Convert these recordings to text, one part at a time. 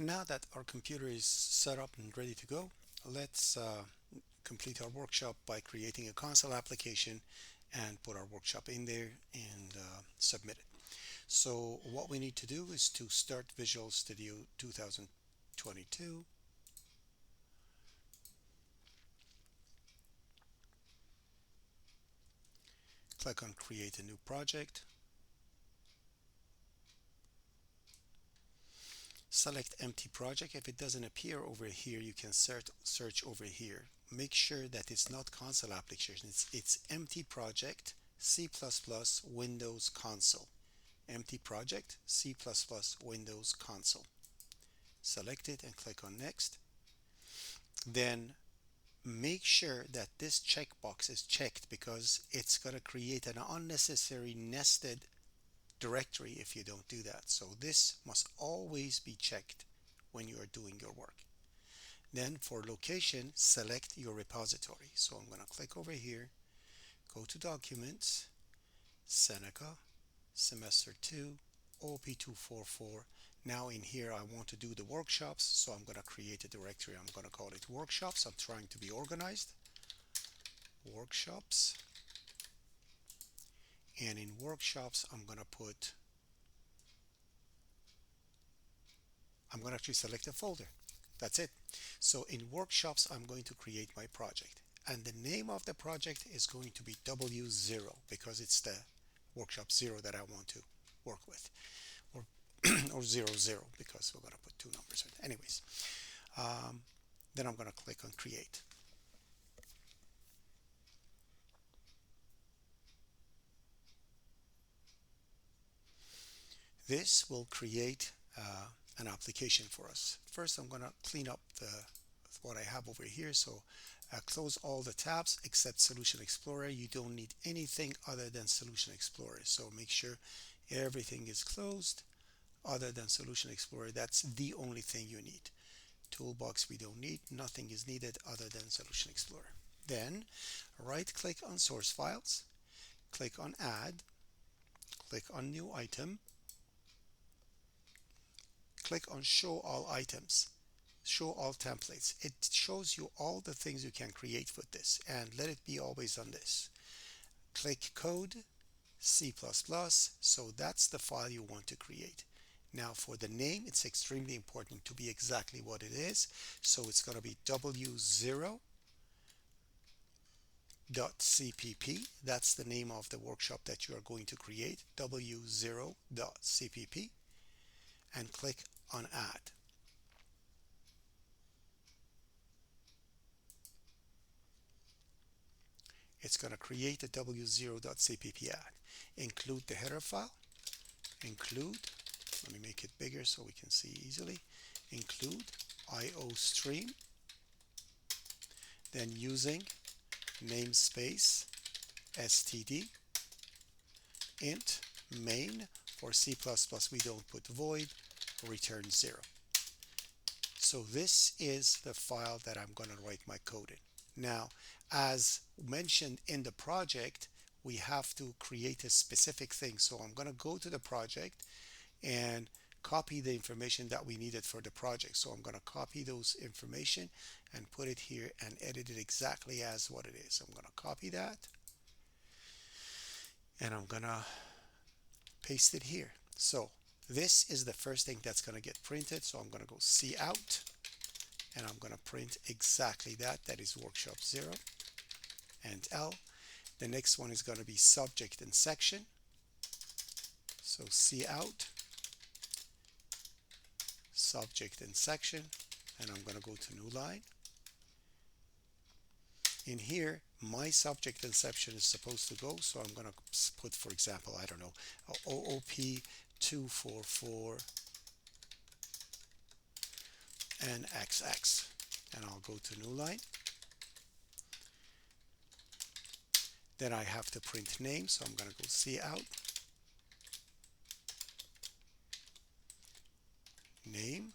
Now that our computer is set up and ready to go, let's complete our workshop by creating a console application and put our workshop in there and submit it. So what we need to do is to start Visual Studio 2022. Click on Create a New Project. Select Empty Project. If it doesn't appear over here, you can search over here. Make sure that it's not console application. It's Empty Project C++ Windows Console. Empty Project C++ Windows Console. Select it and click on Next. Then make sure that this checkbox is checked because it's going to create an unnecessary nested directory if you don't do that. So this must always be checked when you are doing your work. Then for location, select your repository. So I'm going to click over here, go to Documents, Seneca, Semester 2, OP244. Now in here I want to do the workshops, so I'm going to create a directory. I'm going to call it workshops. I'm trying to be organized. Workshops. And in workshops I'm going to actually select a folder. That's it. So in workshops I'm going to create my project, and the name of the project is going to be W0 because it's the workshop 0 that I want to work with, or or 00 because we're going to put two numbers in. Anyways, then I'm going to click on Create. This will create an application for us. First, I'm going to clean up what I have over here. So close all the tabs except Solution Explorer. You don't need anything other than Solution Explorer. So make sure everything is closed other than Solution Explorer. That's the only thing you need. Toolbox we don't need. Nothing is needed other than Solution Explorer. Then right click on Source Files, click on Add, click on New Item, click on Show All Items, Show All Templates. It shows you all the things you can create with this, and let it be always on this. Click Code C++, so that's the file you want to create. Now for the name, it's extremely important to be exactly what it is. So it's going to be W0.cpp. That's the name of the workshop that you are going to create, W0.cpp, and click on Add. It's going to create a W0.cpp add. Include the header file. Include, let me make it bigger so we can see easily. Include IOStream. Then using namespace std int main. For C++ we don't put void, return 0. So this is the file that I'm going to write my code in. Now, as mentioned in the project, we have to create a specific thing. So I'm going to go to the project and copy the information that we needed for the project. So I'm going to copy those information and put it here and edit it exactly as what it is. I'm going to copy that and I'm going to paste it here. So this is the first thing that's going to get printed. So I'm going to go cout and I'm going to print exactly that. That is workshop 0 and L. The next one is going to be subject and section. So cout subject and section, and I'm going to go to new line. In here, my subject and section is supposed to go, so I'm going to put, for example, I don't know, OOP244 and XX, and I'll go to new line. Then I have to print name, so I'm going to go cout name.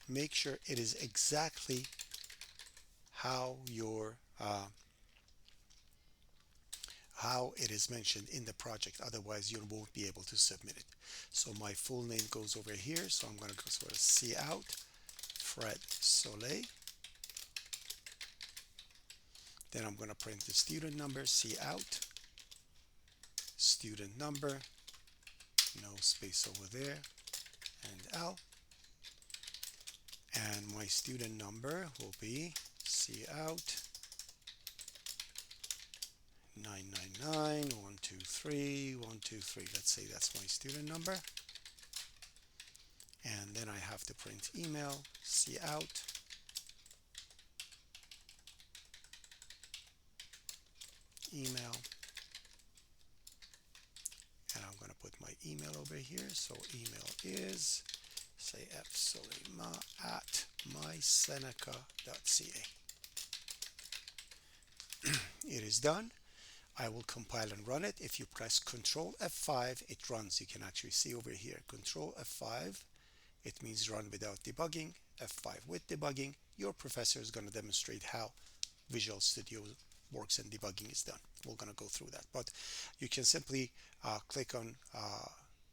Make sure it is exactly how how it is mentioned in the project, otherwise you won't be able to submit it. So my full name goes over here, so I'm going to go sort of see out Fred Soleil. Then I'm going to print the student number, see out student number, no space over there, and L. And my student number will be see out 999 123 123. Let's say that's my student number. And then I have to print email, see out email, and I'm going to put my email over here. So email is say fsolima at myseneca.ca. It is done. I will compile and run it. If you press Control F5, it runs. You can actually see over here, Control F5, it means run without debugging. F5 with debugging. Your professor is going to demonstrate how Visual Studio works and debugging is done. We're going to go through that, but you can simply click on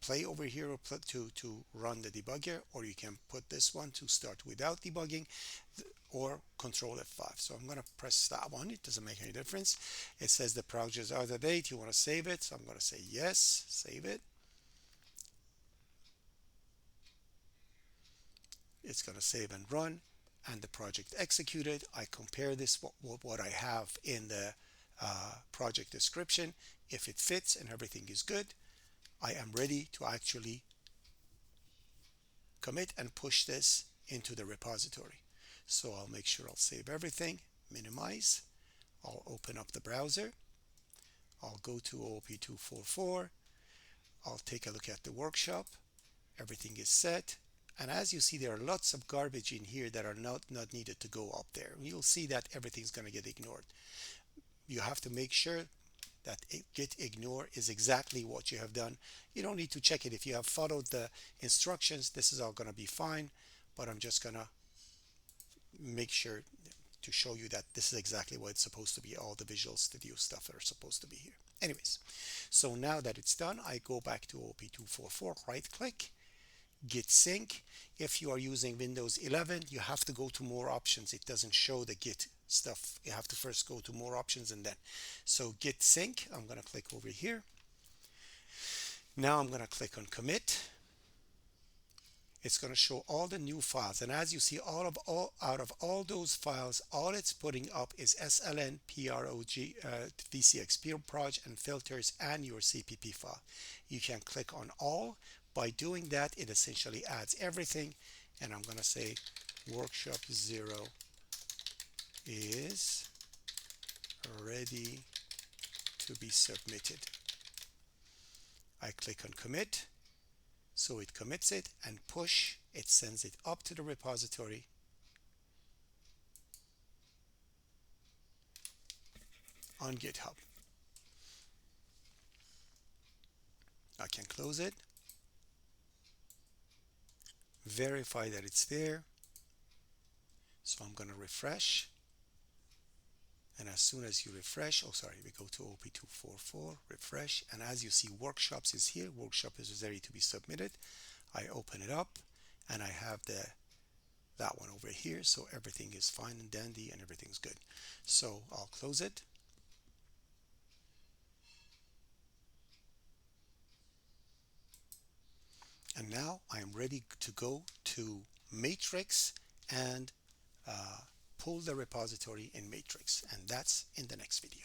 play over here to run the debugger, or you can put this one to start without debugging, or Control F5. So I'm going to press that one. It doesn't make any difference. It says the project is out of date. You want to save it. So I'm going to say yes, save it. It's going to save and run, and the project executed. I compare this what I have in the project description. If it fits and everything is good, I am ready to actually commit and push this into the repository. So I'll make sure I'll save everything, minimize, I'll open up the browser, I'll go to OOP244, I'll take a look at the workshop, everything is set, and as you see, there are lots of garbage in here that are not needed to go up there. You'll see that everything's going to get ignored. You have to make sure that git ignore is exactly what you have done. You don't need to check it. If you have followed the instructions, this is all going to be fine, but I'm just going to make sure to show you that this is exactly what it's supposed to be. All the Visual Studio stuff are supposed to be here. Anyways, so now that it's done, I go back to OOP244, right click, Git sync. If you are using Windows 11, you have to go to more options. It doesn't show the Git stuff. You have to first go to more options and then. So Git sync, I'm going to click over here. Now I'm going to click on commit. It's going to show all the new files, and as you see, out of all those files, all it's putting up is SLN, PROG, VCX proj and filters and your CPP file. You can click on all. By doing that, it essentially adds everything, and I'm going to say workshop 0 is ready to be submitted. I click on commit. So it commits it, and push, it sends it up to the repository. On GitHub. I can close it, verify that it's there. So I'm going to refresh. And as soon as you refresh, we go to OOP244, refresh, and as you see, workshops is here. Workshop is ready to be submitted. I open it up, and I have that one over here. So everything is fine and dandy, and everything's good. So I'll close it. And now I am ready to go to Matrix and pull the repository in Matrix, and that's in the next video.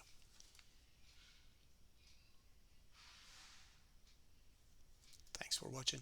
Thanks for watching.